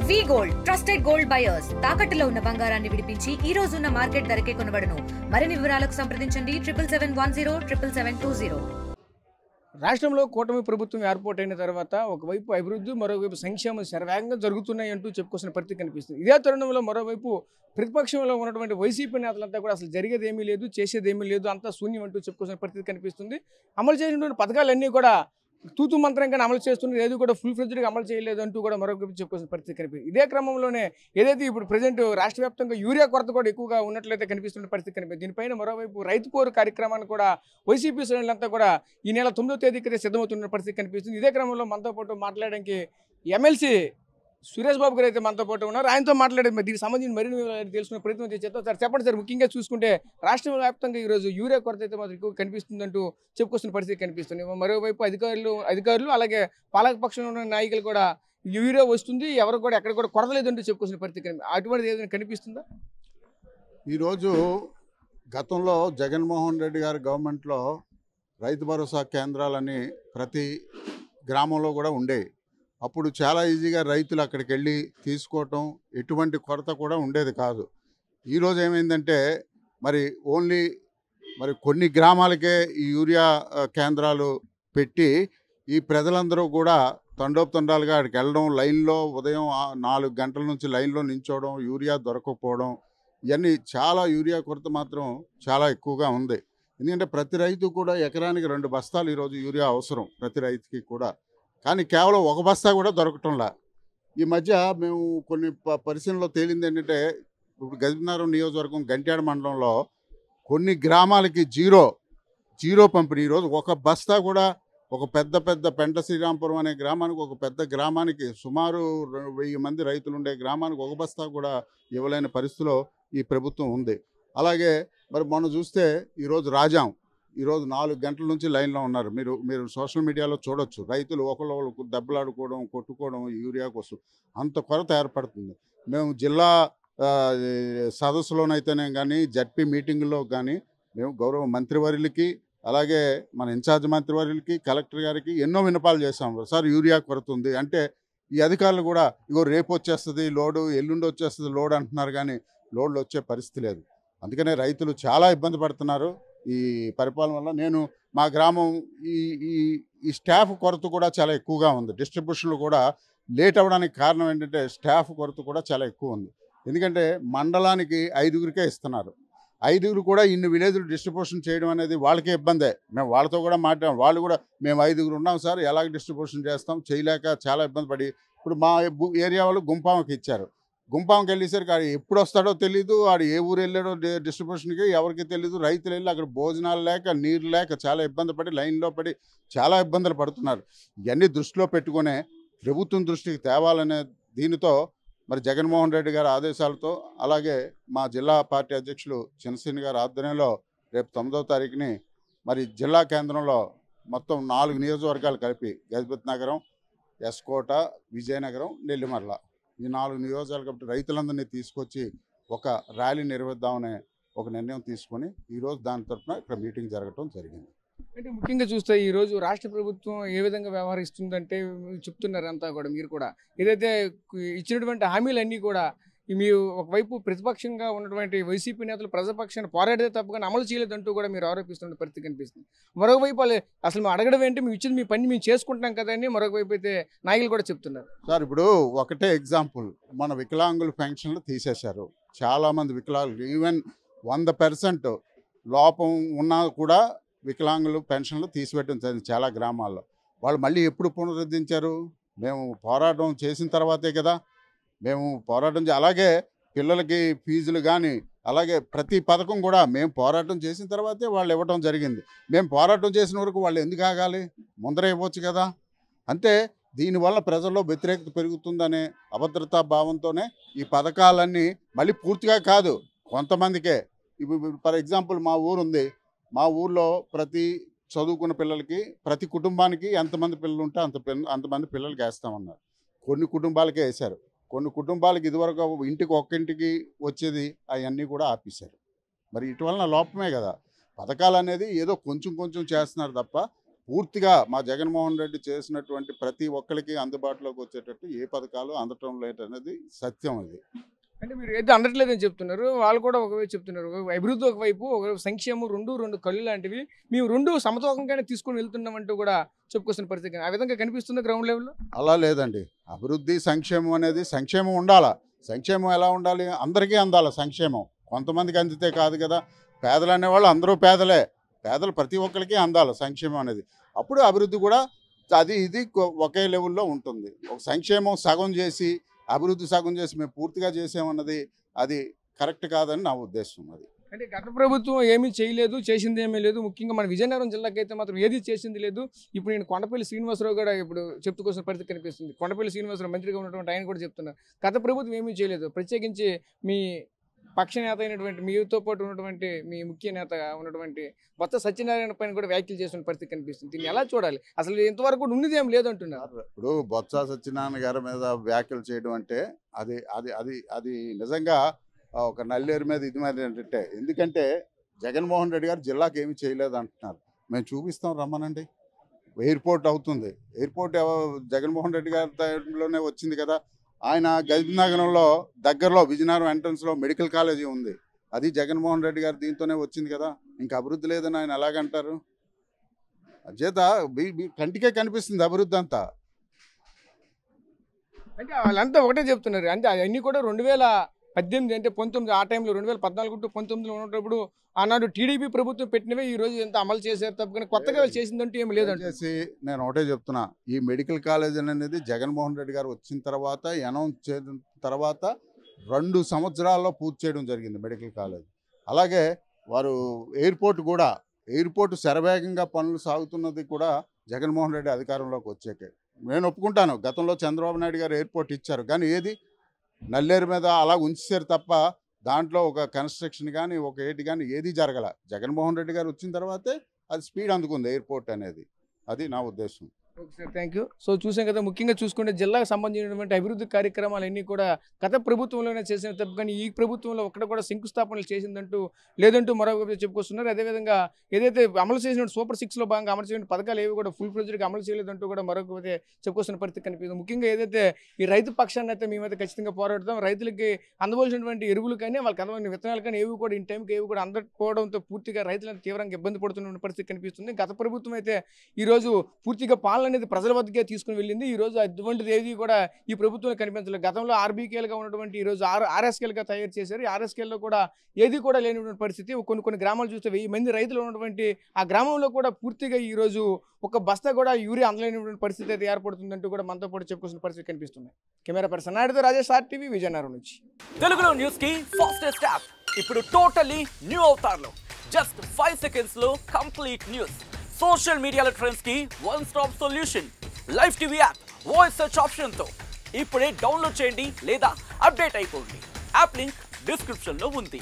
వి gold trusted gold buyers తాకట్టులో ఉన్న బంగారాన్ని విడిపించి ఈ రోజు ఉన్న మార్కెట్ ధరకే కొనబడును. మరిన్ని వివరాలకు సంప్రదించండి 7771077720. రాష్ట్రంలో కూటమి ప్రభుత్వం ఏర్పాటైన తర్వాత ఒకవైపు అభివృద్ధి, మరోవైపు సంక్షేమం శరవేగంగా జరుగుతున్నాయి అంటూ చెప్పుకోసిన పరిస్థితి కనిపిస్తుంది. ఇదే తరుణంలో మరోవైపు ప్రతిపక్షంలో ఉన్నటువంటి వైసీపీ నేతలంతా కూడా అసలు జరిగేది ఏమీ లేదు, చేసేది ఏమీ లేదు, అంతా శూన్యం అంటూ చెప్పుకోసిన పరిస్థితి కనిపిస్తుంది. అమలు చేసినటువంటి పథకాలన్నీ కూడా తూతు మంత్రంగానే అమలు చేస్తున్నారు, ఏది కూడా ఫుల్ ఫ్లెడ్జ్డ్గా అమలు చేయలేదు అంటూ కూడా మరొక చెప్పుకోసిన పరిస్థితి కనిపిస్తుంది. ఇదే క్రమంలోనే ఏదైతే ఇప్పుడు ప్రజెంట్ రాష్ట్ర వ్యాప్తంగా యూరియా కొరత కూడా ఎక్కువగా ఉన్నట్లయితే కనిపిస్తున్న పరిస్థితి కనిపిస్తుంది. దీనిపైన మరోవైపు రైతు పోరు కార్యక్రమాన్ని కూడా వైసీపీ శ్రేణులంతా కూడా ఈ నెల 9వ తేదీకి సిద్ధమవుతున్న పరిస్థితి కనిపిస్తుంది. ఇదే క్రమంలో మనతో పాటు మాట్లాడడానికి ఎమ్మెల్సీ సురేష్ బాబు గారు అయితే మనతో పాటు ఉన్నారు. ఆయనతో మాట్లాడేది దీనికి సంబంధించి మరిన్ని తెలుసుకునే ప్రయత్నం చేద్దాం. సార్ చెప్పండి సార్, ముఖ్యంగా చూసుకుంటే రాష్ట్ర వ్యాప్తంగా ఈరోజు యూరియా కొరత అయితే మాత్రం ఎక్కువ కనిపిస్తుందంటూ చెప్పుకొస్తున్న పరిస్థితి కనిపిస్తుంది. మరోవైపు అధికారులు అలాగే పాలకపక్షంలో ఉన్న నాయకులు కూడా యూరియా వస్తుంది, ఎవరు కూడా ఎక్కడ కూడా కొరత లేదంటూ చెప్పుకొస్తున్న పరిస్థితి అటువంటిది ఏదైనా కనిపిస్తుందా? ఈరోజు గతంలో జగన్మోహన్ రెడ్డి గారి గవర్నమెంట్లో రైతు భరోసా కేంద్రాలని ప్రతి గ్రామంలో కూడా ఉండేవి. అప్పుడు చాలా ఈజీగా రైతులు అక్కడికి వెళ్ళి తీసుకోవటం, ఎటువంటి కొరత కూడా ఉండేది కాదు. ఈరోజు ఏమైందంటే మరి కొన్ని గ్రామాలకే ఈ యూరియా కేంద్రాలు పెట్టి ఈ ప్రజలందరూ కూడా తండోపతండాలుగా అక్కడికి వెళ్ళడం, లైన్లో ఉదయం 4 గంటల నుంచి లైన్లో నించోవడం, యూరియా దొరకకపోవడం, ఇవన్నీ చాలా యూరియా కొరత మాత్రం చాలా ఎక్కువగా ఉంది. ఎందుకంటే ప్రతి రైతు కూడా ఎకరానికి 2 బస్తాలు ఈరోజు యూరియా అవసరం ప్రతి రైతుకి కూడా. కానీ కేవలం 1 బస్తా కూడా దొరకటంలా. ఈ మధ్య మేము కొన్ని పరిశీలనలో తేలింది ఏంటంటే, ఇప్పుడు గజపతినగరం నియోజకవర్గం గంట్యాడ మండలంలో కొన్ని గ్రామాలకి జీరో పంపిణీ. ఈరోజు 1 బస్తా కూడా ఒక పెద్ద పెంట శ్రీరాంపురం అనే గ్రామానికి, ఒక పెద్ద గ్రామానికి సుమారు 1000 మంది రైతులు ఉండే గ్రామానికి 1 బస్తా కూడా ఇవ్వలేని పరిస్థితిలో ఈ ప్రభుత్వం ఉంది. అలాగే మరి మొన్న చూస్తే ఈరోజు ఈరోజు 4 గంటల నుంచి లైన్లో ఉన్నారు. మీరు సోషల్ మీడియాలో చూడొచ్చు. రైతులు ఒకళ్ళు దెబ్బలాడుకోవడం, కొట్టుకోవడం యూరియా కోసం అంత కొరత ఏర్పడుతుంది. మేము జిల్లా సదస్సులోనైతేనే కానీ, జడ్పీ మీటింగుల్లో కానీ మేము గౌరవ మంత్రివర్యులకి, అలాగే మన ఇన్ఛార్జ్ మంత్రివర్యులకి, కలెక్టర్ గారికి ఎన్నో విన్నపాలు చేశాం. సార్ యూరియా కొరత ఉంది అంటే ఈ అధికారులు కూడా ఇగో రేపు వచ్చేస్తుంది లోడు, ఎల్లుండి వచ్చేస్తుంది లోడ్ అంటున్నారు, కానీ లోడ్లు వచ్చే పరిస్థితి లేదు. అందుకనే రైతులు చాలా ఇబ్బంది పడుతున్నారు ఈ పరిపాలన వల్ల. నేను మా గ్రామం ఈ స్టాఫ్ కొరత కూడా చాలా ఎక్కువగా ఉంది. డిస్ట్రిబ్యూషన్లు కూడా లేట్ అవ్వడానికి కారణం ఏంటంటే స్టాఫ్ కొరత కూడా చాలా ఎక్కువ ఉంది. ఎందుకంటే మండలానికి 5గురికే ఇస్తున్నారు. 5గురు కూడా ఇన్ని విలేజ్లు డిస్ట్రిబ్యూషన్ చేయడం అనేది వాళ్ళకే ఇబ్బందే. మేము వాళ్ళతో కూడా మాట్లాడాం. వాళ్ళు కూడా మేము 5గురు ఉన్నాం సార్, ఎలాగ డిస్ట్రిబ్యూషన్ చేస్తాం, చేయలేక చాలా ఇబ్బంది పడి ఇప్పుడు మా ఏరియా వాళ్ళు గుంపాంకి ఇచ్చారు. గుంపాంకి వెళ్ళేసరికి ఆడు ఎప్పుడు వస్తాడో తెలీదు, ఆడు ఏ ఊరు వెళ్ళాడో డిస్ట్రిబ్యూషన్కి ఎవరికి తెలీదు. రైతులు వెళ్ళి అక్కడ భోజనాలు లేక, నీరు లేక చాలా ఇబ్బంది పడి లైన్లో పడి చాలా ఇబ్బందులు పడుతున్నారు. ఇవన్నీ దృష్టిలో పెట్టుకునే ప్రభుత్వం దృష్టికి తేవాలనే దీనితో మరి జగన్మోహన్ రెడ్డి గారి ఆదేశాలతో, అలాగే మా జిల్లా పార్టీ అధ్యక్షులు చిన్నశ్రీని గారి ఆధ్వర్యంలో రేపు 9వ తారీఖుని మరి జిల్లా కేంద్రంలో మొత్తం 4 నియోజకవర్గాలు కలిపి గజపతినగరం, ఎస్కోట, విజయనగరం, నెల్లిమర్ల ఈ 4 నియోజకవర్గాలు కాబట్టి రైతులందరినీ తీసుకొచ్చి ఒక ర్యాలీ నిర్వహిద్దామనే ఒక నిర్ణయం తీసుకొని ఈరోజు దాని తరఫున ఇక్కడ మీటింగ్ జరగడం జరిగింది. అంటే ముఖ్యంగా చూస్తే ఈరోజు రాష్ట్ర ప్రభుత్వం ఏ విధంగా వ్యవహరిస్తుందంటే చెప్తున్నారు అంతా కూడా, మీరు కూడా ఏదైతే ఇచ్చినటువంటి హామీలన్నీ కూడా మీరు ఒకవైపు ప్రతిపక్షంగా ఉన్నటువంటి వైసీపీ నేతలు ప్రజాపక్షాన్ని పోరాడితే తప్పగానే అమలు చేయలేదంటూ కూడా మీరు ఆరోపిస్తున్న పరిస్థితి కనిపిస్తుంది. మరొకవైపు అసలు మేము అడగడం ఏంటి, మేము ఇచ్చింది మీ పని మేము చేసుకుంటాం కదా అని మరొకవైపు అయితే నాయకులు కూడా చెప్తున్నారు. సార్ ఇప్పుడు ఒకటే ఎగ్జాంపుల్, మన వికలాంగుల పెన్షన్లు తీసేశారు. చాలామంది వికలాంగులు ఈవెన్ 100% లోపం ఉన్నా కూడా వికలాంగులు పెన్షన్లు తీసివేయడం జరిగింది చాలా గ్రామాల్లో. వాళ్ళు మళ్ళీ ఎప్పుడు పునరుద్ధరించారు? మేము పోరాటం చేసిన తర్వాతే కదా. మేము పోరాటం అలాగే పిల్లలకి ఫీజులు కానీ, అలాగే ప్రతి పథకం కూడా మేము పోరాటం చేసిన తర్వాతే వాళ్ళు ఇవ్వటం జరిగింది. మేము పోరాటం చేసిన వరకు వాళ్ళు ఎందుకు ఆగాలి? ముందరే ఇవ్వచ్చు కదా. అంతే, దీనివల్ల ప్రజల్లో వ్యతిరేకత పెరుగుతుందనే అభద్రతా భావంతోనే ఈ పథకాలన్నీ మళ్ళీ పూర్తిగా కాదు, కొంతమందికే. ఇప్పుడు ఫర్ ఎగ్జాంపుల్ మా ఊరు ఉంది, మా ఊర్లో ప్రతి చదువుకున్న పిల్లలకి, ప్రతి కుటుంబానికి ఎంతమంది పిల్లలు ఉంటే అంతమంది పిల్లలకి వేస్తామన్నారు. కొన్ని కుటుంబాలకే వేశారు. కొన్ని కుటుంబాలకు ఇదివరకు ఇంటికి ఒక్కింటికి వచ్చేది అవన్నీ కూడా ఆపేశారు. మరి ఇటువలన లోపమే కదా. పథకాలు అనేది ఏదో కొంచెం చేస్తున్నారు తప్ప పూర్తిగా మా జగన్మోహన్ రెడ్డి చేసినటువంటి ప్రతి ఒక్కరికి అందుబాటులోకి వచ్చేటట్టు ఏ పథకాలు అందటం లేదనేది సత్యం. అది అంటే మీరు ఏదో అందట్లేదని చెప్తున్నారు, వాళ్ళు కూడా ఒకవైపు చెప్తున్నారు. అభివృద్ధి ఒకవైపు, ఒకవైపు సంక్షేమం, రెండు కళ్ళు లాంటివి. మేము రెండు సమతూకంగానే తీసుకొని వెళ్తున్నామంటూ కూడా చెప్పుకొస్తున్న పరిస్థితి ఆ విధంగా కనిపిస్తుంది గ్రౌండ్ లెవెల్లో. అలా లేదండి. అభివృద్ధి సంక్షేమం అనేది సంక్షేమం ఉండాలా. సంక్షేమం ఎలా ఉండాలి? అందరికీ అందాలి సంక్షేమం. కొంతమందికి అందితే కాదు కదా. పేదలు అనేవాళ్ళు అందరూ పేదలే. పేదలు ప్రతి ఒక్కరికి అందాలి సంక్షేమం అనేది. అప్పుడు అభివృద్ధి కూడా అది ఇది ఒకే లెవెల్లో ఉంటుంది. ఒక సంక్షేమం సగం చేసి అభివృద్ధి సగం చేసి మేము పూర్తిగా చేసామన్నది అది కరెక్ట్ కాదని నా ఉద్దేశం. అది అంటే గత ప్రభుత్వం ఏమీ చేయలేదు, చేసింది ఏమీ లేదు. ముఖ్యంగా మన విజయనగరం జిల్లాకి అయితే మాత్రం ఏది చేసింది లేదు. ఇప్పుడు నేను కొండపల్లి శ్రీనివాసరావు కూడా ఇప్పుడు చెప్పుకోవాల్సిన పరిస్థితి కనిపిస్తుంది. కొండపల్లి శ్రీనివాసరావు మంత్రిగా ఉన్నటువంటి ఆయన కూడా చెప్తున్నారు గత ప్రభుత్వం ఏమీ చేయలేదు. ప్రత్యేకించి మీ పక్ష నేత అయినటువంటి మీతో పాటు ఉన్నటువంటి మీ ముఖ్య నేత ఉన్నటువంటి బొత్స సత్యనారాయణ పైన కూడా వ్యాఖ్యలు చేస్తున్న పరిస్థితి కనిపిస్తుంది. దీన్ని ఎలా చూడాలి? అసలు ఇంతవరకు ఉన్నది ఏం లేదంటున్నారు. ఇప్పుడు బొత్స సత్యనారాయణ గారి మీద వ్యాఖ్యలు చేయడం అంటే అది అది అది అది నిజంగా ఒక నల్లేరు మీద ఇది మీద ఏంటంటే, ఎందుకంటే జగన్మోహన్ రెడ్డి గారు జిల్లాకి ఏమీ చేయలేదు అంటున్నారు. మేము చూపిస్తాం రమ్మనండి. ఎయిర్పోర్ట్ అవుతుంది. ఎయిర్పోర్ట్ జగన్మోహన్ రెడ్డి గారి టైంలోనే వచ్చింది కదా. ఆయన గజనగరంలో దగ్గరలో విజయనగరం ఎంట్రన్స్లో మెడికల్ కాలేజీ ఉంది. అది జగన్మోహన్ రెడ్డి గారు దీంతోనే వచ్చింది కదా. ఇంకా అభివృద్ధి లేదని ఆయన ఎలాగంటారు? అచేత కంటికే కనిపిస్తుంది అభివృద్ధి అంతా. అంటే వాళ్ళంతా ఒకటే చెప్తున్నారు. అంటే అవన్నీ కూడా 2018 అంటే 19 ఆ టైంలో 2014 టు 19లో ఉన్నప్పుడు ఆనాడు టీడీపీ ప్రభుత్వం పెట్టినవే ఈ రోజు ఎంత అమలు చేశారు తప్ప కానీ కొత్తగా చేసిందంటూ ఏమి లేదంటే నేను ఒకటే చెప్తున్నా. ఈ మెడికల్ కాలేజ్ అనేది జగన్మోహన్ రెడ్డి గారు వచ్చిన తర్వాత అనౌన్స్ చేసిన తర్వాత 2 సంవత్సరాల్లో పూర్తి చేయడం జరిగింది మెడికల్ కాలేజ్. అలాగే వారు ఎయిర్పోర్ట్ శరవేగంగా పనులు సాగుతున్నది కూడా జగన్మోహన్ రెడ్డి అధికారంలోకి వచ్చాకే. నేను ఒప్పుకుంటాను, గతంలో చంద్రబాబు నాయుడు గారు ఎయిర్పోర్ట్ ఇచ్చారు, కానీ ఏది నల్లేరు మీద అలా ఉంచారు తప్ప దాంట్లో ఒక కన్స్ట్రక్షన్ కానీ ఒక ఏటి కానీ ఏది జరగల. జగన్మోహన్ రెడ్డి గారు వచ్చిన తర్వాతే అది స్పీడ్ అందుకుంది ఎయిర్పోర్ట్ అనేది. అది నా ఉద్దేశం. Okay sir, thank you. So చూసాం కదా, ముఖ్యంగా చూసుకుంటే జిల్లాకు సంబంధించినటువంటి అభివృద్ధి కార్యక్రమాలన్నీ కూడా గత ప్రభుత్వంలోనే చేసిన తప్పు, కానీ ఈ ప్రభుత్వంలో ఒక్కడ కూడా శంకుస్థాపనలు చేసిందంటూ లేదంటూ మరొక చెప్పుకొస్తున్నారు. అదేవిధంగా ఏదైతే అమలు చేసిన సూపర్ 6లో భాగంగా అమలు చేసిన పథకాలు ఏవి కూడా ఫుల్ ఫ్లెడ్జ్డ్గా అమలు చేయలేదంటూ కూడా మరొకటి చెప్పుకొస్తున్న పరిస్థితి కనిపిస్తుంది. ముఖ్యంగా ఏదైతే ఈ రైతు పక్షాన్ని అయితే మేమైతే ఖచ్చితంగా పోరాడతాం. రైతులకి అందవలసినటువంటి ఎరువులు కానీ వాళ్ళకి అందమైన విత్తనాలు కానీ ఏవి కూడా ఇన్ టైంకి ఏవి కూడా అందకపోవడంతో పూర్తిగా రైతులను తీవ్రంగా ఇబ్బంది పడుతున్న పరిస్థితి కనిపిస్తుంది. గత ప్రభుత్వం అయితే ఈరోజు పూర్తిగా పాలన అనేది ప్రజల వద్దకే తీసుకుని వెళ్ళింది. ఈ రోజు అటువంటిది ఏది కూడా ఈ ప్రభుత్వంలో కనిపించలేదు. గతంలో ఆర్బీకేలుగా ఉన్నటువంటి ఈ రోజు ఆర్ఎస్కేలుగా తయారు చేశారు. ఈ ఆర్ఎస్కేల్లో కూడా ఏది కూడా లేనటువంటి పరిస్థితి. కొన్ని గ్రామాలు చూస్తే 1000 మంది రైతులు ఉన్నటువంటి ఆ గ్రామంలో కూడా పూర్తిగా ఈ రోజు ఒక బస్తా కూడా యూరియా అందలేనటువంటి పరిస్థితి అయితే ఏర్పడుతుందంటూ కూడా మనతో పాటు చెప్పుకోవాల్సిన పరిస్థితి కనిపిస్తుంది. కెమెరా పర్సన్ నాయుడుతో రాజేష్, ఆర్టీవీ, విజయనగరం నుంచి. తెలుగులో న్యూస్ కి ఫాస్టెస్ట్ యాప్ ఇప్పుడు టోటల్లీ న్యూ అవతార్లో జస్ట్ 5 సెకండ్స్ లో కంప్లీట్ న్యూస్. సోషల్ మీడియాలో ట్రెండ్స్ కి one stop solution. Live TV app voice search option తో ఇప్పుడే డౌన్లోడ్ చేయండి లేదా అప్డేట్ అయిపోండి. యాప్ లింక్ డిస్క్రిప్షన్ లో ఉంది.